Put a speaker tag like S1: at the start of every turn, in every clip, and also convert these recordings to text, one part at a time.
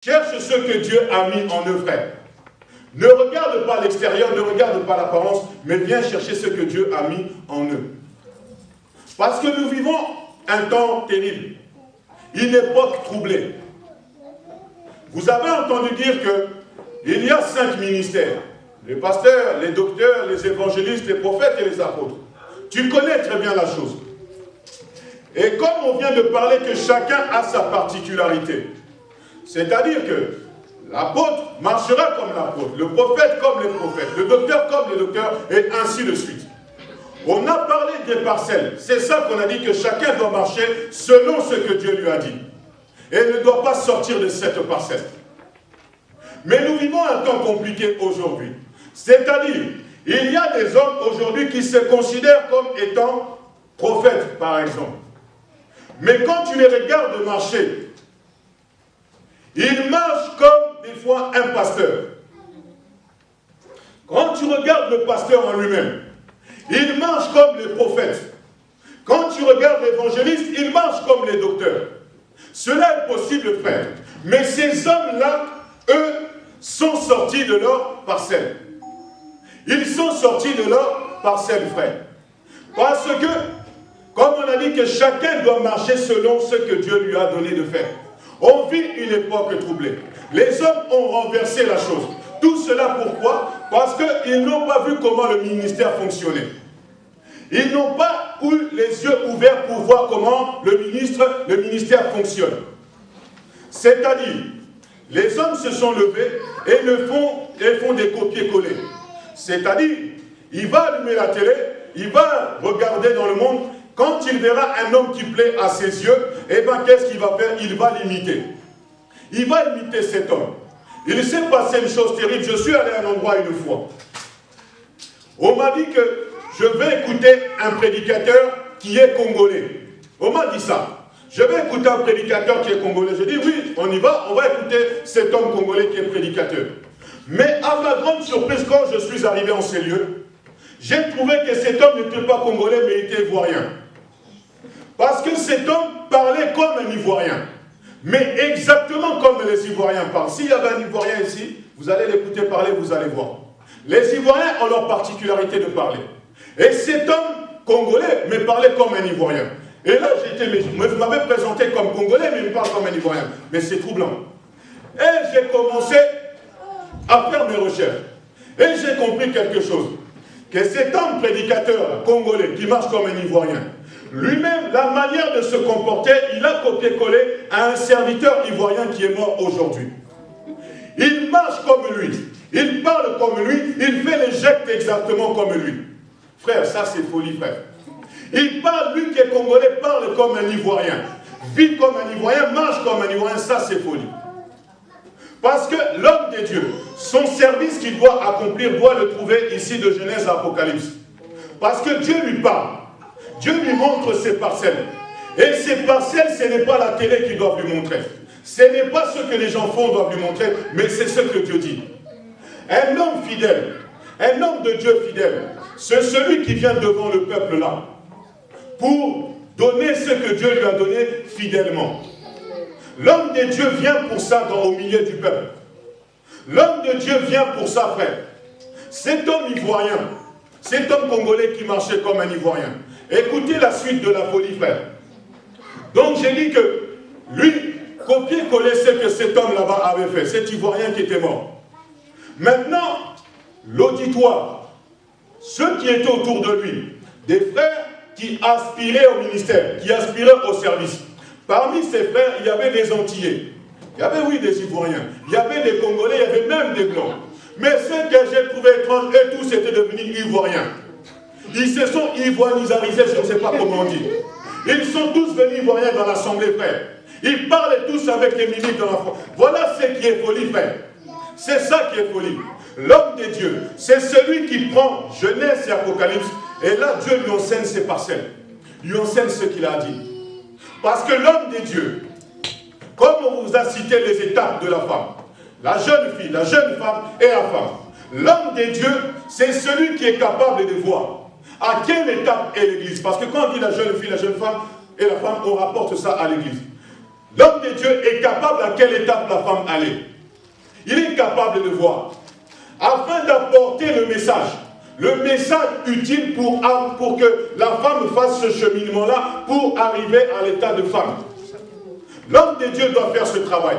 S1: Cherche ce que Dieu a mis en eux, frère. Ne regarde pas l'extérieur, ne regarde pas l'apparence, mais viens chercher ce que Dieu a mis en eux. Parce que nous vivons un temps terrible, une époque troublée. Vous avez entendu dire qu'il y a 5 ministères. Les pasteurs, les docteurs, les évangélistes, les prophètes et les apôtres. Tu connais très bien la chose. Et comme on vient de parler que chacun a sa particularité, c'est-à-dire que l'apôtre marchera comme l'apôtre, le prophète comme les prophètes, le docteur comme les docteurs, et ainsi de suite. On a parlé des parcelles. C'est ça qu'on a dit, que chacun doit marcher selon ce que Dieu lui a dit. Et ne doit pas sortir de cette parcelle. Mais nous vivons un temps compliqué aujourd'hui. C'est-à-dire, il y a des hommes aujourd'hui qui se considèrent comme étant prophètes, par exemple. Mais quand tu les regardes marcher, ils marchent comme des fois un pasteur. Quand tu regardes le pasteur en lui-même, il marche comme les prophètes. Quand tu regardes l'évangéliste, il marche comme les docteurs. Cela est possible, frère. Mais ces hommes-là, eux, sont sortis de leur parcelle. Ils sont sortis de leur parcelle, frère. Parce que, comme on a dit que chacun doit marcher selon ce que Dieu lui a donné de faire. On vit une époque troublée. Les hommes ont renversé la chose. Tout cela pourquoi? Parce qu'ils n'ont pas vu comment le ministère fonctionnait. Ils n'ont pas eu les yeux ouverts pour voir comment le ministère fonctionne. C'est-à-dire, les hommes se sont levés et font des copier-coller. C'est-à-dire, il va allumer la télé, il va regarder dans le monde. Quand il verra un homme qui plaît à ses yeux, eh bien, qu'est-ce qu'il va faire? Il va l'imiter. Il va imiter cet homme. Il s'est passé une chose terrible. Je suis allé à un endroit une fois. On m'a dit que je vais écouter un prédicateur qui est congolais. On m'a dit ça. Je vais écouter un prédicateur qui est congolais. Je dis oui, on y va, on va écouter cet homme congolais qui est prédicateur. Mais à ma grande surprise, quand je suis arrivé en ces lieux, j'ai trouvé que cet homme n'était pas congolais, mais il était ivoirien. Parce que cet homme parlait comme un ivoirien. Mais exactement comme les Ivoiriens parlent. S'il y avait un Ivoirien ici, vous allez l'écouter parler, vous allez voir. Les Ivoiriens ont leur particularité de parler. Et cet homme congolais me parlait comme un Ivoirien. Et là, vous m'avez présenté comme congolais, mais il me parle comme un Ivoirien. Mais c'est troublant. Et j'ai commencé à faire mes recherches. Et j'ai compris quelque chose. Que cet homme prédicateur congolais qui marche comme un Ivoirien, lui-même, la manière de se comporter, il a copié-collé à un serviteur ivoirien qui est mort aujourd'hui. Il marche comme lui, il parle comme lui, il fait les gestes exactement comme lui. Frère, ça c'est folie, frère. Il parle, lui qui est congolais, parle comme un Ivoirien, vit comme un Ivoirien, marche comme un Ivoirien, ça c'est folie. Parce que l'homme de Dieu, son service qu'il doit accomplir, doit le trouver ici de Genèse à Apocalypse. Parce que Dieu lui parle. Dieu lui montre ses parcelles. Et ces parcelles, ce n'est pas la télé qui doit lui montrer. Ce n'est pas ce que les gens font doivent lui montrer, mais c'est ce que Dieu dit. Un homme fidèle, un homme de Dieu fidèle, c'est celui qui vient devant le peuple là, pour donner ce que Dieu lui a donné fidèlement. L'homme de Dieu vient pour ça au milieu du peuple. L'homme de Dieu vient pour ça, frère. Cet homme ivoirien, cet homme congolais qui marchait comme un Ivoirien, écoutez la suite de la folie, frère. Donc j'ai dit que lui, copier-coller ce que cet homme là-bas avait fait, cet Ivoirien qui était mort. Maintenant, l'auditoire, ceux qui étaient autour de lui, des frères qui aspiraient au ministère, qui aspiraient au service. Parmi ces frères, il y avait des Antillais. Il y avait, oui, des Ivoiriens. Il y avait des Congolais, il y avait même des Blancs. Mais ce que j'ai trouvé étrange, eux tous étaient devenus Ivoiriens. Ils se sont ivoirisarisés, je ne sais pas comment on dit. Ils sont tous venus Ivoiriens dans l'Assemblée, frère. Ils parlent tous avec les ministres dans la France. Voilà ce qui est folie, frère. C'est ça qui est folie. L'homme de Dieu, c'est celui qui prend Genèse et Apocalypse, et là, Dieu lui enseigne ses parcelles. Lui enseigne ce qu'il a dit. Parce que l'homme de Dieu, comme on vous a cité les étapes de la femme, la jeune fille, la jeune femme et la femme, l'homme de Dieu, c'est celui qui est capable de voir à quelle étape est l'Église. Parce que quand on dit la jeune fille, la jeune femme et la femme, on rapporte ça à l'Église. L'homme de Dieu est capable à quelle étape la femme allait. Il est capable de voir. Afin d'apporter le message utile pour que la femme fasse ce cheminement-là pour arriver à l'état de femme. L'homme de Dieu doit faire ce travail.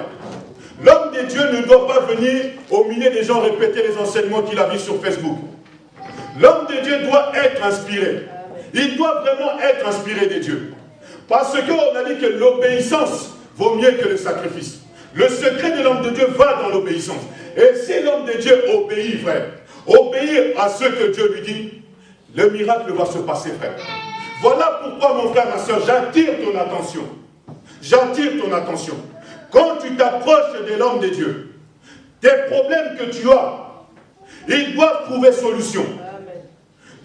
S1: L'homme de Dieu ne doit pas venir au milieu des gens répéter les enseignements qu'il a vus sur Facebook. L'homme de Dieu doit être inspiré. Il doit vraiment être inspiré de Dieu. Parce qu'on a dit que l'obéissance vaut mieux que le sacrifice. Le secret de l'homme de Dieu va dans l'obéissance. Et si l'homme de Dieu obéit, frère, obéir à ce que Dieu lui dit, le miracle va se passer, frère. Voilà pourquoi, mon frère, ma soeur, j'attire ton attention. J'attire ton attention. Quand tu t'approches de l'homme de Dieu, tes problèmes que tu as, ils doivent trouver solution.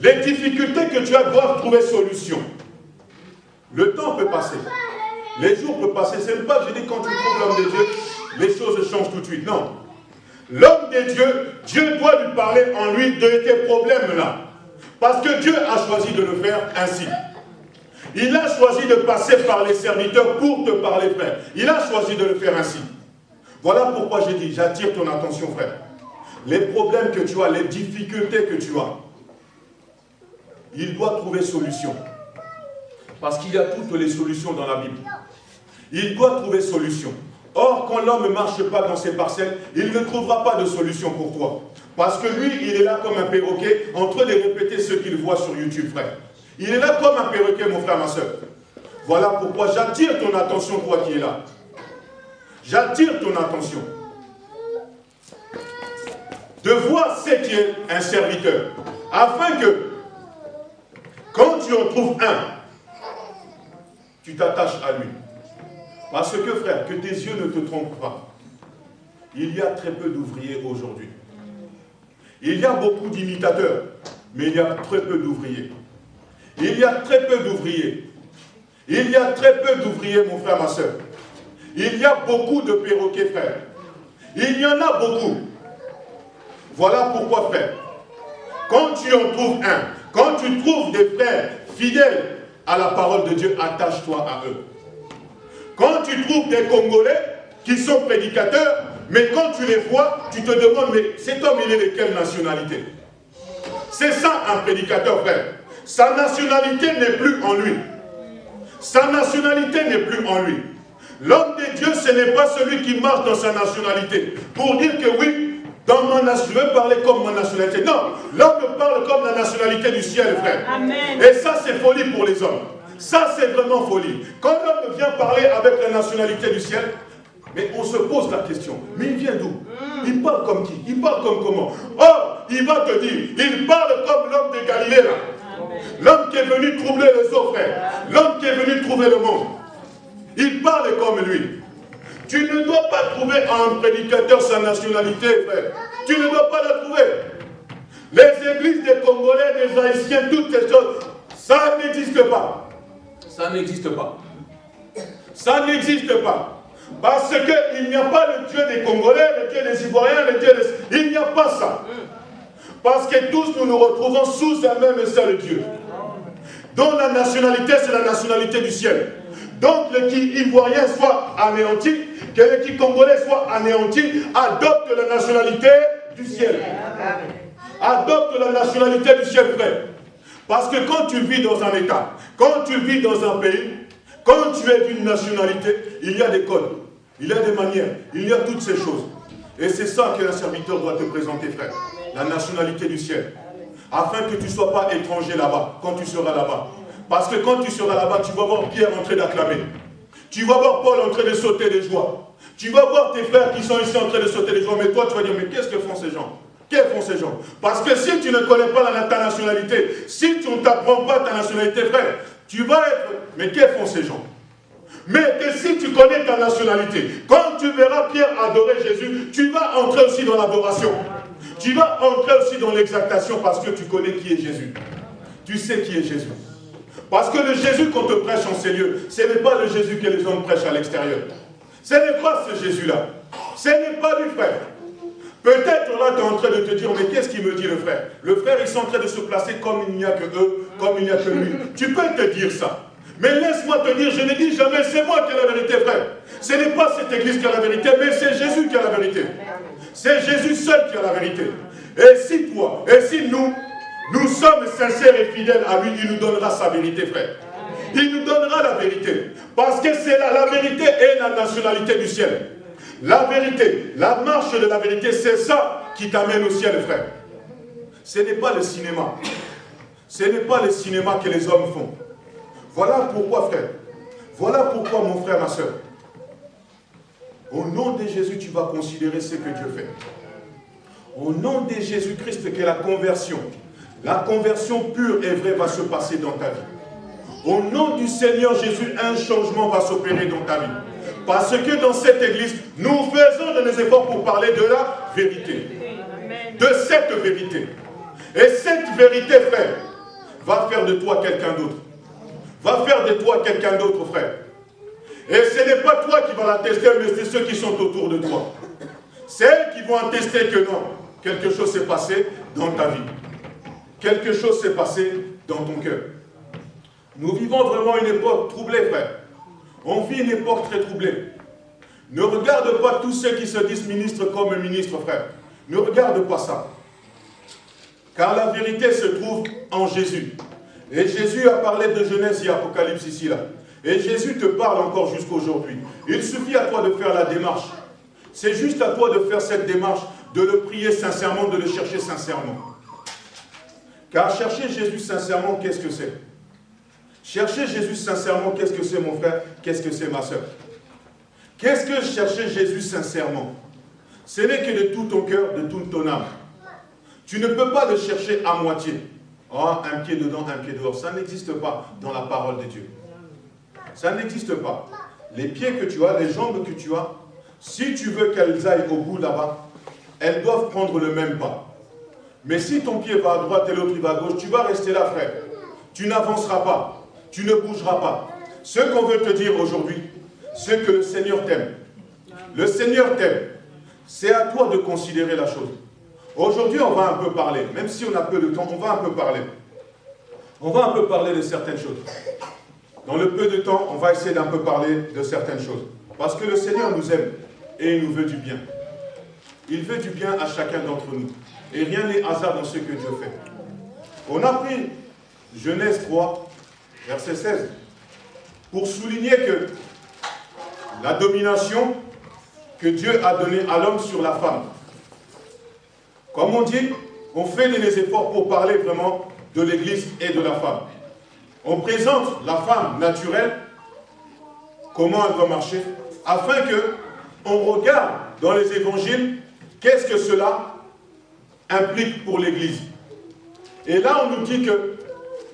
S1: Les difficultés que tu as doivent trouver solution. Le temps peut passer. Les jours peuvent passer. Ce n'est pas que je dis quand tu trouves l'homme de Dieu, les choses changent tout de suite. Non. L'homme de Dieu, Dieu doit lui parler en lui de tes problèmes là. Parce que Dieu a choisi de le faire ainsi. Il a choisi de passer par les serviteurs pour te parler, frère. Il a choisi de le faire ainsi. Voilà pourquoi j'ai dit, j'attire ton attention, frère. Les problèmes que tu as, les difficultés que tu as, il doit trouver solution. Parce qu'il y a toutes les solutions dans la Bible. Il doit trouver solution. Or, quand l'homme ne marche pas dans ses parcelles, il ne trouvera pas de solution pour toi. Parce que lui, il est là comme un perroquet, en train de répéter ce qu'il voit sur YouTube, frère. Il est là comme un perroquet, mon frère, ma soeur. Voilà pourquoi j'attire ton attention, toi qui es là. J'attire ton attention. De voir ce qui est un serviteur. Afin que, quand tu en trouves un, tu t'attaches à lui. Parce que, frère, que tes yeux ne te trompent pas. Il y a très peu d'ouvriers aujourd'hui. Il y a beaucoup d'imitateurs, mais il y a très peu d'ouvriers. Il y a très peu d'ouvriers. Il y a très peu d'ouvriers, mon frère, ma soeur. Il y a beaucoup de perroquets, frère. Il y en a beaucoup. Voilà pourquoi, frère. Quand tu en trouves un, quand tu trouves des frères fidèles à la parole de Dieu, attache-toi à eux. Quand tu trouves des Congolais qui sont prédicateurs, mais quand tu les vois, tu te demandes, mais cet homme, il est de quelle nationalité? C'est ça un prédicateur, frère. Sa nationalité n'est plus en lui. Sa nationalité n'est plus en lui. L'homme de Dieu, ce n'est pas celui qui marche dans sa nationalité. Pour dire que oui, dans mon nationalité, je veux parler comme ma nationalité. Non, l'homme parle comme la nationalité du ciel, frère. Amen. Et ça, c'est folie pour les hommes. Ça, c'est vraiment folie. Quand l'homme vient parler avec la nationalité du ciel, mais on se pose la question, mais il vient d'où? Il parle comme qui? Il parle comme comment? Or, il va te dire, il parle comme l'homme de Galilée, là. L'homme qui est venu troubler les eaux, frère. L'homme qui est venu trouver le monde. Il parle comme lui. Tu ne dois pas trouver en prédicateur sa nationalité, frère. Tu ne dois pas la trouver. Les églises des Congolais, des Haïtiens, toutes ces choses, ça n'existe pas. Ça n'existe pas. Ça n'existe pas. Parce qu'il n'y a pas le Dieu des Congolais, le Dieu des Ivoiriens, le Dieu des... Il n'y a pas ça. Parce que tous nous nous retrouvons sous un même et seul Dieu. Dont la nationalité, c'est la nationalité du ciel. Donc le qui ivoirien soit anéanti, que le qui congolais soit anéanti, adopte la nationalité du ciel. Adopte la nationalité du ciel, frère. Parce que quand tu vis dans un État, quand tu vis dans un pays, quand tu es d'une nationalité, il y a des codes, il y a des manières, il y a toutes ces choses. Et c'est ça qu'un serviteur doit te présenter, frère. La nationalité du ciel. Afin que tu ne sois pas étranger là-bas, quand tu seras là-bas. Parce que quand tu seras là-bas, tu vas voir Pierre en train d'acclamer. Tu vas voir Paul en train de sauter de joie. Tu vas voir tes frères qui sont ici en train de sauter de joie. Mais toi, tu vas dire, mais qu'est-ce que font ces gens? Qu'est-ce que font ces gens? Parce que si tu ne connais pas ta nationalité, si tu ne t'apprends pas ta nationalité, frère, tu vas être... Mais qu'est-ce que font ces gens? Mais que si tu connais ta nationalité, quand tu verras Pierre adorer Jésus, tu vas entrer aussi dans l'adoration. Tu vas entrer aussi dans l'exaltation parce que tu connais qui est Jésus. Tu sais qui est Jésus. Parce que le Jésus qu'on te prêche en ces lieux, ce n'est pas le Jésus que les hommes prêchent à l'extérieur. Ce n'est pas ce Jésus-là. Ce n'est pas lui, frère. Peut-être là, tu es en train de te dire, mais qu'est-ce qu'il me dit le frère? Le frère, ils sont en train de se placer comme il n'y a que eux, comme il n'y a que lui. Tu peux te dire ça. Mais laisse-moi te dire, je ne dis jamais c'est moi qui ai la vérité, frère. Ce n'est pas cette église qui a la vérité, mais c'est Jésus qui a la vérité. C'est Jésus seul qui a la vérité. Et si toi, et si nous sommes sincères et fidèles à lui, il nous donnera sa vérité, frère. Il nous donnera la vérité. Parce que c'est la vérité et la nationalité du ciel. La vérité, la marche de la vérité, c'est ça qui t'amène au ciel, frère. Ce n'est pas le cinéma. Ce n'est pas le cinéma que les hommes font. Voilà pourquoi, frère. Voilà pourquoi, mon frère, ma soeur. Au nom de Jésus, tu vas considérer ce que Dieu fait. Au nom de Jésus-Christ, que la conversion pure et vraie va se passer dans ta vie. Au nom du Seigneur Jésus, un changement va s'opérer dans ta vie. Parce que dans cette église, nous faisons des efforts pour parler de la vérité. De cette vérité. Et cette vérité, frère, va faire de toi quelqu'un d'autre. Va faire de toi quelqu'un d'autre, frère. Et ce n'est pas toi qui vas l'attester, mais c'est ceux qui sont autour de toi. C'est eux qui vont attester que non, quelque chose s'est passé dans ta vie. Quelque chose s'est passé dans ton cœur. Nous vivons vraiment une époque troublée, frère. On vit une époque très troublée. Ne regarde pas tous ceux qui se disent ministres comme ministres, frère. Ne regarde pas ça. Car la vérité se trouve en Jésus. Et Jésus a parlé de Genèse et Apocalypse ici, là. Et Jésus te parle encore jusqu'aujourd'hui. Il suffit à toi de faire la démarche. C'est juste à toi de faire cette démarche, de le prier sincèrement, de le chercher sincèrement. Car chercher Jésus sincèrement, qu'est-ce que c'est? Chercher Jésus sincèrement, qu'est-ce que c'est, mon frère? Qu'est-ce que c'est, ma soeur? Qu'est-ce que chercher Jésus sincèrement? Ce n'est que de tout ton cœur, de toute ton âme. Tu ne peux pas le chercher à moitié. Oh, un pied dedans, un pied dehors. Ça n'existe pas dans la parole de Dieu. Ça n'existe pas. Les pieds que tu as, les jambes que tu as, si tu veux qu'elles aillent au bout là-bas, elles doivent prendre le même pas. Mais si ton pied va à droite et l'autre il va à gauche, tu vas rester là, frère. Tu n'avanceras pas. Tu ne bougeras pas. Ce qu'on veut te dire aujourd'hui, c'est que le Seigneur t'aime. Le Seigneur t'aime. C'est à toi de considérer la chose. Aujourd'hui, on va un peu parler. Même si on a peu de temps, on va un peu parler. On va un peu parler de certaines choses. Dans le peu de temps, on va essayer d'un peu parler de certaines choses. Parce que le Seigneur nous aime et il nous veut du bien. Il veut du bien à chacun d'entre nous. Et rien n'est hasard dans ce que Dieu fait. On a pris Genèse 3, verset 16, pour souligner que la domination que Dieu a donnée à l'homme sur la femme. Comme on dit, on fait des efforts pour parler vraiment de l'Église et de la femme. On présente la femme naturelle, comment elle doit marcher, afin qu'on regarde dans les évangiles qu'est-ce que cela implique pour l'Église. Et là, on nous dit que,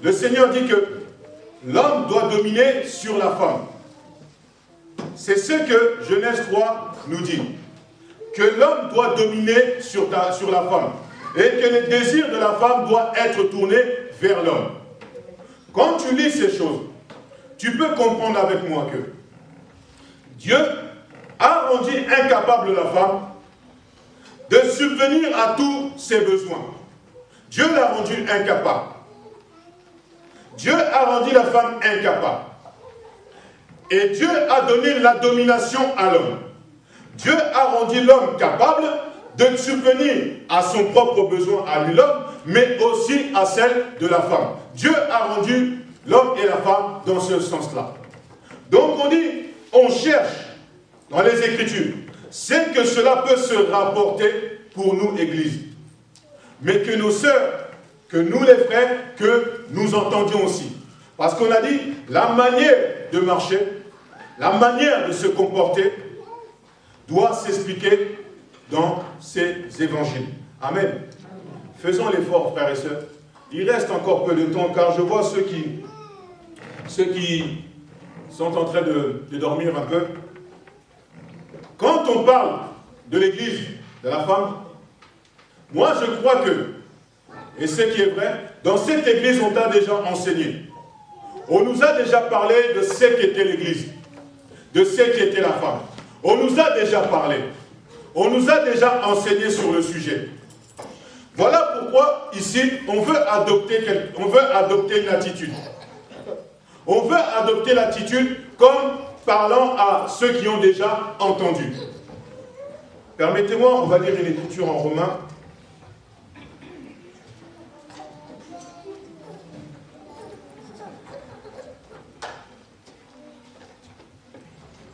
S1: le Seigneur dit que l'homme doit dominer sur la femme. C'est ce que Genèse 3 nous dit. Que l'homme doit dominer sur la femme. Et que le désir de la femme doit être tourné vers l'homme. Quand tu lis ces choses, tu peux comprendre avec moi que Dieu a rendu incapable la femme de subvenir à tous ses besoins. Dieu l'a rendu incapable. Dieu a rendu la femme incapable. Et Dieu a donné la domination à l'homme. Dieu a rendu l'homme capable de subvenir à son propre besoin à lui, l'homme, mais aussi à celle de la femme. Dieu a rendu l'homme et la femme dans ce sens-là. Donc on dit, on cherche dans les Écritures, c'est que cela peut se rapporter pour nous, Église. Mais que nos sœurs, que nous les frères, que nous entendions aussi. Parce qu'on a dit, la manière de marcher, la manière de se comporter, doit s'expliquer dans ces évangiles. Amen. Faisons l'effort, frères et sœurs. Il reste encore peu de temps, car je vois ceux qui sont en train de dormir un peu. Quand on parle de l'Église, de la femme, moi je crois que, et ce qui est vrai, dans cette Église on t'a déjà enseigné. On nous a déjà parlé de ce qu'était l'Église, de ce qu'était la femme. On nous a déjà parlé. On nous a déjà enseigné sur le sujet. Voilà pourquoi, ici, on veut adopter une attitude. On veut adopter l'attitude comme parlant à ceux qui ont déjà entendu. Permettez-moi, on va lire une écriture en Romains.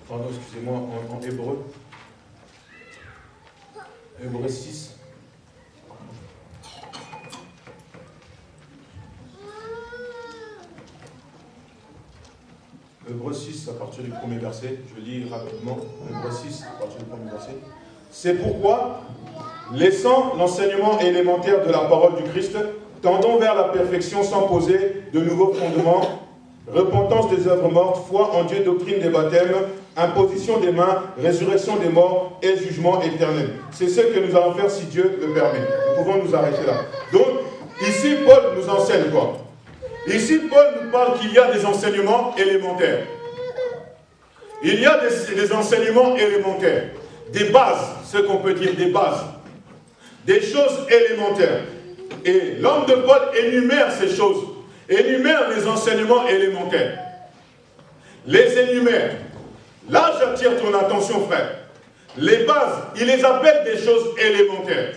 S1: Pardon, excusez-moi, en hébreu. Hébreu 6. Hébreu 6, à partir du premier verset. Je lis rapidement. Hébreu 6, à partir du premier verset. C'est pourquoi, laissant l'enseignement élémentaire de la parole du Christ, tendons vers la perfection sans poser de nouveaux fondements, repentance des œuvres mortes, foi en Dieu, doctrine des baptêmes, imposition des mains, résurrection des morts et jugement éternel. C'est ce que nous allons faire si Dieu le permet. Nous pouvons nous arrêter là. Donc, ici, Paul nous enseigne quoi? Ici, Paul nous parle qu'il y a des enseignements élémentaires. Il y a des enseignements élémentaires. Des bases, ce qu'on peut dire, des bases. Des choses élémentaires. Et l'homme de Paul énumère ces choses. Énumère les enseignements élémentaires. Les énumère. Là, j'attire ton attention, frère. Les bases, il les appelle des choses élémentaires.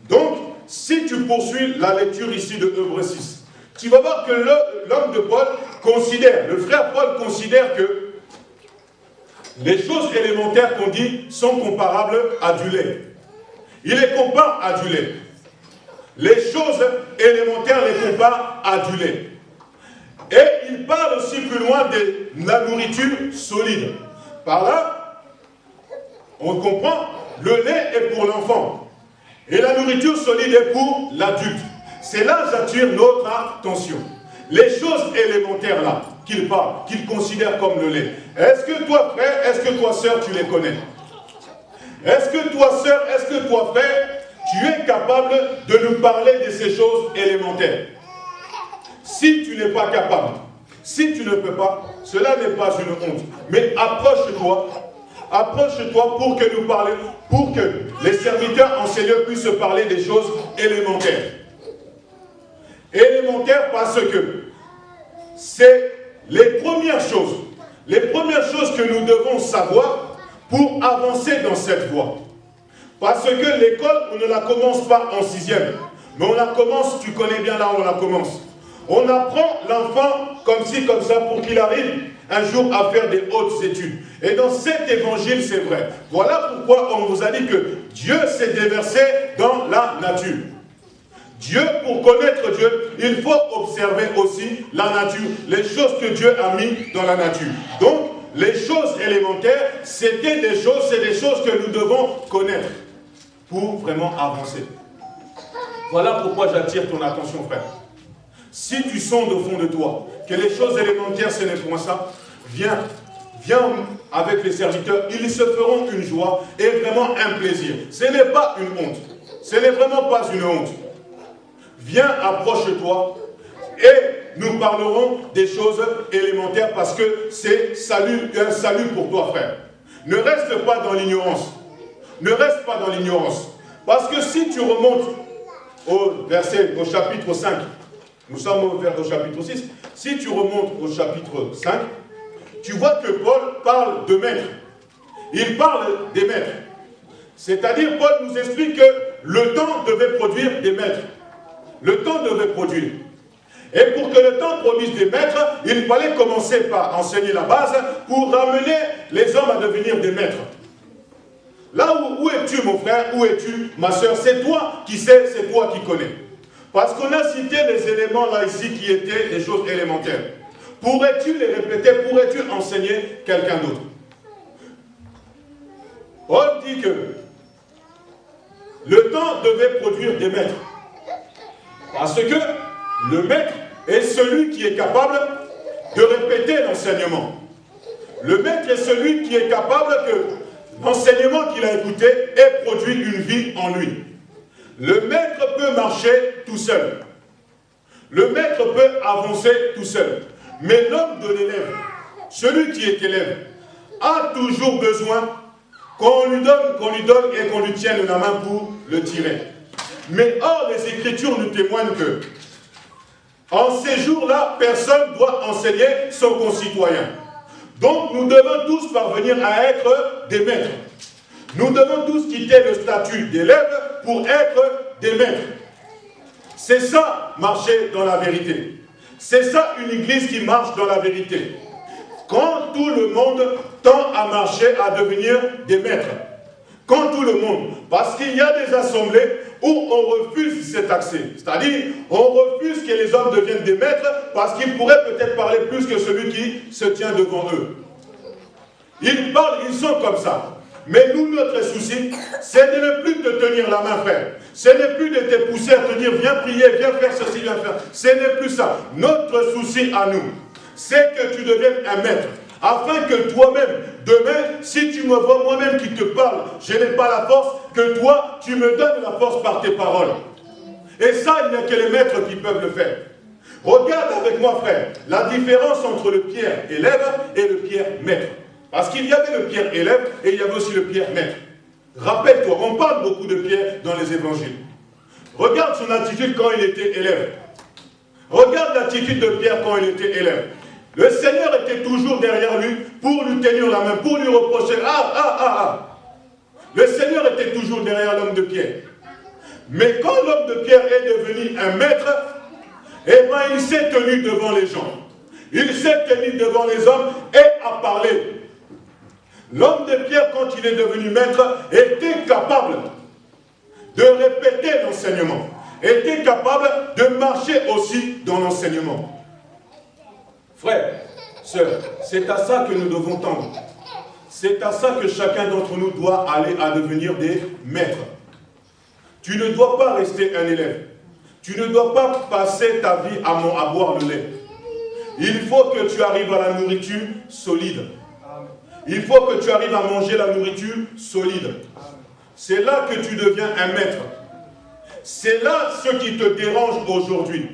S1: Donc, si tu poursuis la lecture ici de Hébreux 6, tu vas voir que l'homme de Paul considère, le frère Paul considère que les choses élémentaires qu'on dit sont comparables à du lait. Il les compare à du lait. Les choses élémentaires les compare à du lait. Et il parle aussi plus loin de la nourriture solide. Par là, on comprend, le lait est pour l'enfant. Et la nourriture solide est pour l'adulte. C'est là que j'attire notre attention. Les choses élémentaires là, qu'il parle, qu'il considère comme le lait. Est-ce que toi, frère, est-ce que toi, sœur, tu les connais? Est-ce que toi, sœur, est-ce que toi, frère, tu es capable de nous parler de ces choses élémentaires? Si tu n'es pas capable, si tu ne peux pas, cela n'est pas une honte. Mais approche-toi pour que nous parlions, pour que les serviteurs enseignants puissent se parler des choses élémentaires. Élémentaires parce que c'est les premières choses que nous devons savoir pour avancer dans cette voie. Parce que l'école, on ne la commence pas en 6e, mais on la commence, tu connais bien là où on la commence. On apprend l'enfant comme ci, comme ça, pour qu'il arrive un jour à faire des hautes études. Et dans cet évangile, c'est vrai. Voilà pourquoi on vous a dit que Dieu s'est déversé dans la nature. Dieu, pour connaître Dieu, il faut observer aussi la nature, les choses que Dieu a mis dans la nature. Donc, les choses élémentaires, c'est des choses que nous devons connaître pour vraiment avancer. Voilà pourquoi j'attire ton attention, frère. Si tu sondes au fond de toi que les choses élémentaires, ce n'est point ça, viens avec les serviteurs, ils se feront une joie et vraiment un plaisir. Ce n'est pas une honte. Ce n'est vraiment pas une honte. Viens, approche-toi et nous parlerons des choses élémentaires parce que c'est un salut pour toi, frère. Ne reste pas dans l'ignorance. Ne reste pas dans l'ignorance. Parce que si tu remontes au chapitre 5, nous sommes au chapitre 6, si tu remontes au chapitre 5, tu vois que Paul parle de maîtres. Il parle des maîtres. C'est-à-dire, Paul nous explique que le temps devait produire des maîtres. Le temps devait produire. Et pour que le temps produise des maîtres, il fallait commencer par enseigner la base pour ramener les hommes à devenir des maîtres. Là où es-tu, mon frère? Où es-tu, ma soeur? C'est toi qui sais, c'est toi qui connais. Parce qu'on a cité les éléments là ici qui étaient des choses élémentaires. Pourrais-tu les répéter? Pourrais-tu enseigner quelqu'un d'autre? Paul dit que le temps devait produire des maîtres. Parce que le maître est celui qui est capable de répéter l'enseignement. Le maître est celui qui est capable que l'enseignement qu'il a écouté ait produit une vie en lui. Le maître peut marcher tout seul. Le maître peut avancer tout seul. Mais l'homme de l'élève, celui qui est élève, a toujours besoin qu'on lui donne et qu'on lui tienne la main pour le tirer. Mais or, les Écritures nous témoignent que En ces jours-là, personne ne doit enseigner son concitoyen. Donc nous devons tous parvenir à être des maîtres. Nous devons tous quitter le statut d'élève pour être des maîtres. C'est ça, marcher dans la vérité. C'est ça, une église qui marche dans la vérité. Quand tout le monde tend à marcher, à devenir des maîtres. Quand tout le monde. Parce qu'il y a des assemblées où on refuse cet accès. C'est-à-dire, on refuse que les hommes deviennent des maîtres parce qu'ils pourraient peut-être parler plus que celui qui se tient devant eux. Ils parlent, ils sont comme ça. Mais nous, notre souci, c'est de ne plus te tenir la main, frère. Ce n'est plus de te pousser à te dire, viens prier, viens faire ceci, viens faire. Ce n'est plus ça. Notre souci à nous, c'est que tu deviennes un maître. Afin que toi-même, demain, si tu me vois moi-même qui te parle, je n'ai pas la force, que toi, tu me donnes la force par tes paroles. Et ça, il n'y a que les maîtres qui peuvent le faire. Regarde avec moi, frère, la différence entre le Pierre élève et le Pierre maître. Parce qu'il y avait le Pierre élève et il y avait aussi le Pierre maître. Rappelle-toi, on parle beaucoup de Pierre dans les évangiles. Regarde son attitude quand il était élève. Regarde l'attitude de Pierre quand il était élève. Le Seigneur était toujours derrière lui pour lui tenir la main, pour lui reprocher. Le Seigneur était toujours derrière l'homme de Pierre. Mais quand l'homme de Pierre est devenu un maître, eh bien il s'est tenu devant les gens. Il s'est tenu devant les hommes et a parlé. L'homme de Pierre, quand il est devenu maître, était capable de répéter l'enseignement. Était capable de marcher aussi dans l'enseignement. Frères, sœurs, c'est à ça que nous devons tendre. C'est à ça que chacun d'entre nous doit aller à devenir des maîtres. Tu ne dois pas rester un élève. Tu ne dois pas passer ta vie à boire le lait. Il faut que tu arrives à la nourriture solide. Il faut que tu arrives à manger la nourriture solide. C'est là que tu deviens un maître. C'est là ce qui te dérange aujourd'hui.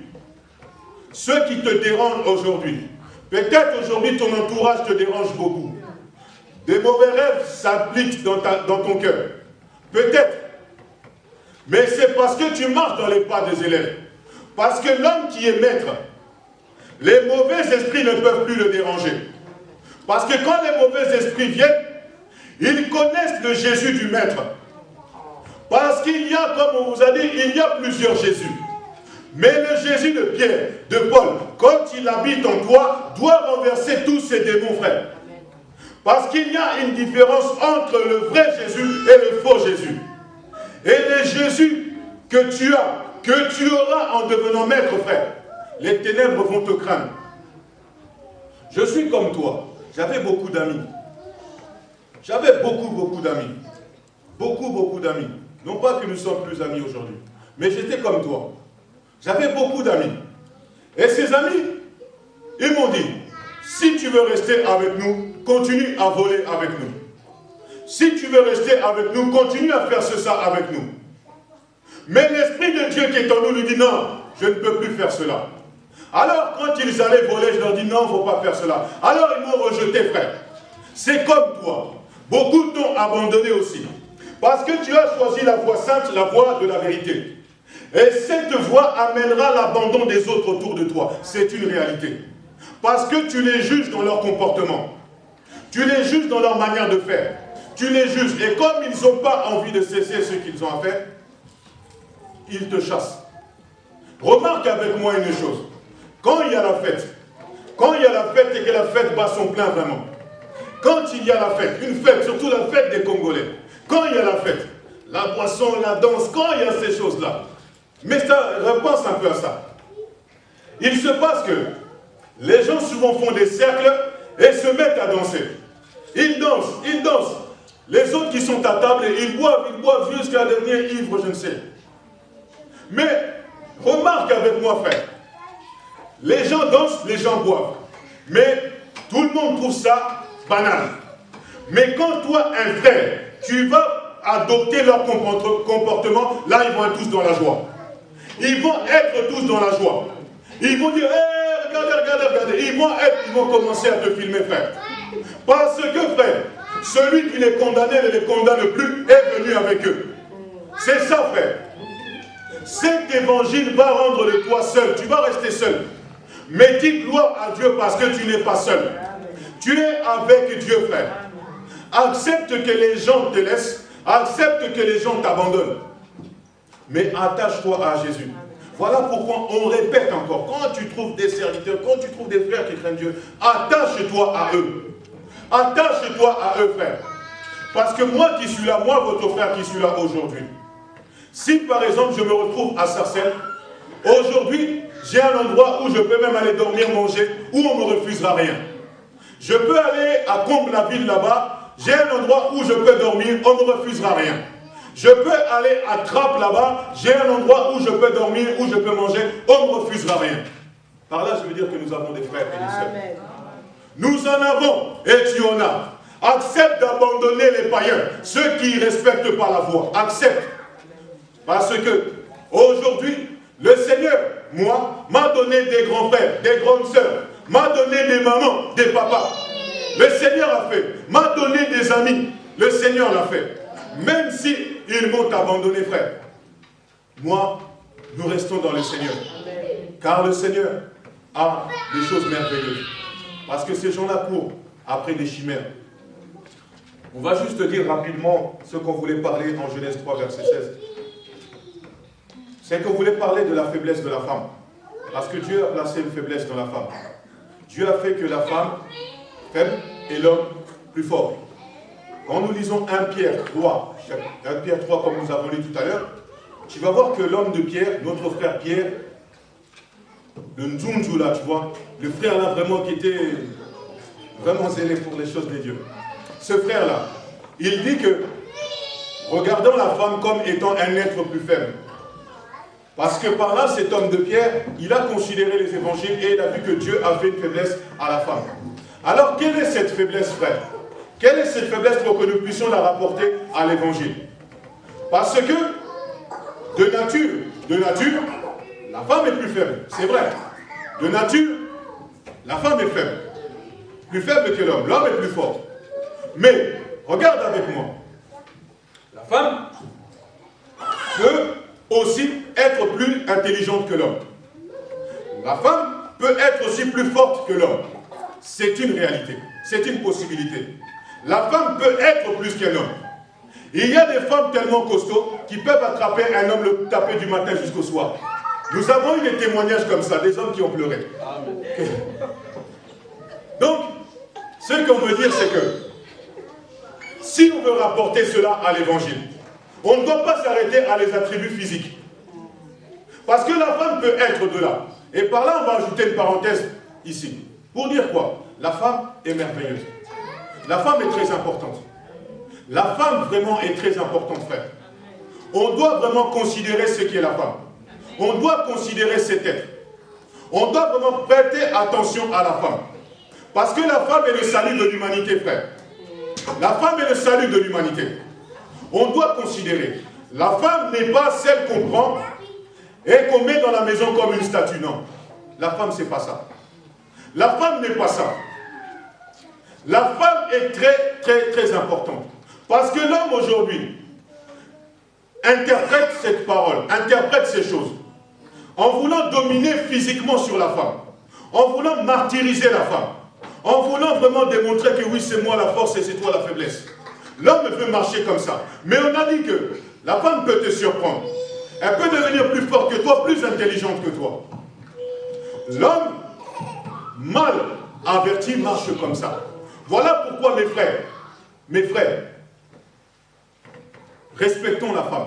S1: Ce qui te dérange aujourd'hui. Peut-être aujourd'hui ton entourage te dérange beaucoup. Des mauvais rêves s'appliquent dans ton cœur. Peut-être. Mais c'est parce que tu marches dans les pas des élèves. Parce que l'homme qui est maître, les mauvais esprits ne peuvent plus le déranger. Parce que quand les mauvais esprits viennent, ils connaissent le Jésus du maître. Parce qu'il y a, comme on vous a dit, il y a plusieurs Jésus. Mais le Jésus de Pierre, de Paul, quand il habite en toi, doit renverser tous ces démons, frères. Parce qu'il y a une différence entre le vrai Jésus et le faux Jésus. Et le Jésus que tu as, que tu auras en devenant maître, frère, les ténèbres vont te craindre. Je suis comme toi. J'avais beaucoup d'amis. J'avais beaucoup d'amis. Beaucoup d'amis. Non pas que nous sommes plus amis aujourd'hui. Mais j'étais comme toi. J'avais beaucoup d'amis. Et ces amis, ils m'ont dit, si tu veux rester avec nous, continue à voler avec nous. Si tu veux rester avec nous, continue à faire ça avec nous. Mais l'Esprit de Dieu qui est en nous lui dit, non, je ne peux plus faire cela. Alors, quand ils allaient voler, je leur dis, non, il ne faut pas faire cela. Alors, ils m'ont rejeté, frère. C'est comme toi. Beaucoup t'ont abandonné aussi. Parce que tu as choisi la voie sainte, la voie de la vérité. Et cette voie amènera l'abandon des autres autour de toi. C'est une réalité. Parce que tu les juges dans leur comportement. Tu les juges dans leur manière de faire. Tu les juges. Et comme ils n'ont pas envie de cesser ce qu'ils ont à faire, ils te chassent. Remarque avec moi une chose. Quand il y a la fête et que la fête bat son plein vraiment, quand il y a la fête, une fête, surtout la fête des Congolais, quand il y a la fête, la boisson, la danse, quand il y a ces choses-là, mais ça, repense un peu à ça. Il se passe que les gens souvent font des cercles et se mettent à danser. Ils dansent. Les autres qui sont à table, ils boivent jusqu'à devenir ivres, je ne sais. Mais, remarque avec moi, frère, les gens dansent, les gens boivent. Mais tout le monde trouve ça banal. Mais quand toi, un frère, tu vas adopter leur comportement, là, ils vont être tous dans la joie. Ils vont être tous dans la joie. Ils vont dire, hey, regardez. Ils vont commencer à te filmer, frère. Parce que, frère, celui qui les condamnait ne les condamne plus est venu avec eux. C'est ça, frère. Cet évangile va rendre de toi seul. Tu vas rester seul. Mais dis gloire à Dieu parce que tu n'es pas seul. Tu es avec Dieu, frère. Accepte que les gens te laissent. Accepte que les gens t'abandonnent. Mais attache-toi à Jésus. Voilà pourquoi on répète encore. Quand tu trouves des serviteurs, quand tu trouves des frères qui craignent Dieu, attache-toi à eux. Attache-toi à eux, frère. Parce que moi qui suis là, moi votre frère qui suis là aujourd'hui, si par exemple je me retrouve à Sarcelles, aujourd'hui j'ai un endroit où je peux même aller dormir, manger, où on ne me refusera rien. Je peux aller à Comble-la-Ville là-bas, j'ai un endroit où je peux dormir, on ne me refusera rien. Je peux aller à Trappes là-bas, j'ai un endroit où je peux dormir, où je peux manger, on ne me refusera rien. Par là, je veux dire que nous avons des frères et des sœurs. Nous en avons et tu en as. Accepte d'abandonner les païens, ceux qui ne respectent pas la voie. Accepte. Parce que aujourd'hui, le Seigneur, moi, m'a donné des grands frères, des grandes sœurs, m'a donné des mamans, des papas. Le Seigneur a fait. M'a donné des amis. Le Seigneur l'a fait. Même si ils m'ont abandonné, frère. Moi, nous restons dans le Seigneur. Car le Seigneur a des choses merveilleuses. Parce que ces gens-là courent après des chimères. On va juste dire rapidement ce qu'on voulait parler en Genèse 3, verset 16. C'est qu'on voulait parler de la faiblesse de la femme. Parce que Dieu a placé une faiblesse dans la femme. Dieu a fait que la femme faible et l'homme plus fort. Quand nous lisons 1 Pierre 3, 1 Pierre 3 comme nous avons lu tout à l'heure, tu vas voir que l'homme de Pierre, notre frère Pierre, le Nzunzu là, tu vois, le frère là vraiment qui était vraiment zélé pour les choses de Dieu. Ce frère là, il dit que, regardons la femme comme étant un être plus faible. Parce que par là, cet homme de Pierre, il a considéré les évangiles et il a vu que Dieu a fait une faiblesse à la femme. Alors, quelle est cette faiblesse, frère? Quelle est cette faiblesse pour que nous puissions la rapporter à l'évangile? Parce que, de nature, la femme est plus faible, c'est vrai. De nature, la femme est faible. Plus faible que l'homme. L'homme est plus fort. Mais, regarde avec moi. La femme peut aussi être plus intelligente que l'homme. La femme peut être aussi plus forte que l'homme. C'est une réalité. C'est une possibilité. La femme peut être plus qu'un homme. Il y a des femmes tellement costauds qui peuvent attraper un homme, le taper du matin jusqu'au soir. Nous avons eu des témoignages comme ça, des hommes qui ont pleuré. Donc, ce qu'on veut dire, c'est que si on veut rapporter cela à l'évangile, on ne doit pas s'arrêter à les attributs physiques. Parce que la femme peut être de là. Et par là, on va ajouter une parenthèse ici. Pour dire quoi? La femme est merveilleuse. La femme est très importante. La femme vraiment est très importante, frère. On doit vraiment considérer ce qu'est la femme. On doit considérer cet être. On doit vraiment prêter attention à la femme. Parce que la femme est le salut de l'humanité, frère. La femme est le salut de l'humanité. On doit considérer. La femme n'est pas celle qu'on prend et qu'on met dans la maison comme une statue, non. La femme, c'est pas ça. La femme n'est pas ça. La femme est très, très, très importante. Parce que l'homme aujourd'hui interprète cette parole, interprète ces choses, en voulant dominer physiquement sur la femme, en voulant martyriser la femme, en voulant vraiment démontrer que oui, c'est moi la force et c'est toi la faiblesse. L'homme veut marcher comme ça. Mais on a dit que la femme peut te surprendre. Elle peut devenir plus forte que toi, plus intelligente que toi. L'homme, mal averti, marche comme ça. Voilà pourquoi mes frères, respectons la femme.